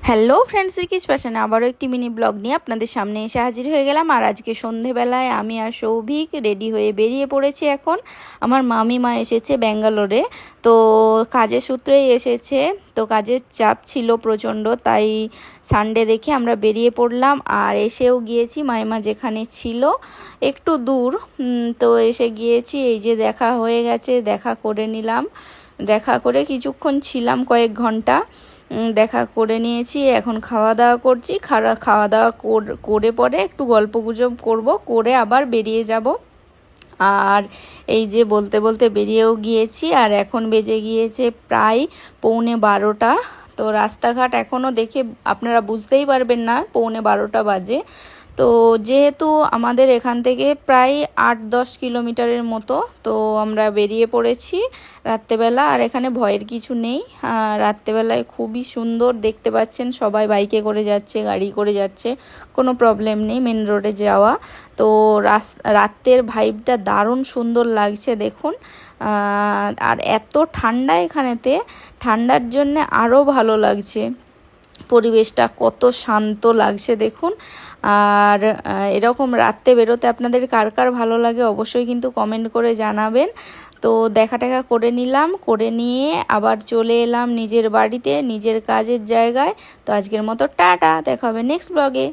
Hello friends, রিকিস প্যাশনে আবারও একটি mini blog নিয়ে আপনাদের সামনে এসে হাজির হয়ে গেলাম। আর আজকে সন্ধেবেলায় আমি আর সৌভিক রেডি হয়ে বেরিয়ে পড়েছি। এখন আমার মামিমা এসেছে ব্যাঙ্গালোরে, তো কাজের সূত্রেই এসেছে। তো কাজের চাপ ছিল প্রচণ্ড, তাই সানডে দেখে আমরা বেরিয়ে পড়লাম। আর এসেও গিয়েছি মামিমা যেখানে ছিল, একটু দূর। তো এসে গিয়েছি, এই যে দেখা হয়ে গেছে, দেখা করে নিলাম। দেখা করে কিছুক্ষণ ছিলাম, কয়েক ঘন্টা দেখা করে নিয়েছি। এখন খাওয়া দাওয়া করছি, খাওয়া দাওয়া করে পরে একটু গল্পগুজব করব, করে আবার বেরিয়ে যাব। আর এই যে বলতে বলতে বেরিয়েও গিয়েছি। আর এখন বেজে গিয়েছে প্রায় 11:45। তো রাস্তাঘাট এখনও দেখে আপনারা বুঝতেই পারবেন না 11:45 বাজে। তো যেহেতু আমাদের এখান থেকে প্রায় 8-10 কিলোমিটারের মতো, তো আমরা বেরিয়ে পড়েছি রাত্রেবেলা। আর এখানে ভয়ের কিছু নেই, রাত্রেবেলায় খুবই সুন্দর দেখতে পাচ্ছেন, সবাই বাইকে করে যাচ্ছে, গাড়ি করে যাচ্ছে, কোনো প্রবলেম নেই মেন রোডে যাওয়া। তো রাতের ভাইবটা দারুণ সুন্দর লাগছে দেখুন। আর এত ঠান্ডা এখানেতে, ঠান্ডার জন্য আরও ভালো লাগছে, পরিবেশটা কত শান্ত লাগছে দেখুন। আর এরকম রাত্রে বেরোতে আপনাদের কার কার ভালো লাগে অবশ্যই কিন্তু কমেন্ট করে জানাবেন। তো দেখা টেকা করে নিলাম, করে নিয়ে আবার চলে এলাম নিজের বাড়িতে, নিজের কাজের জায়গায়। তো আজকের মতো টাটা, দেখা হবে নেক্সট ব্লগে।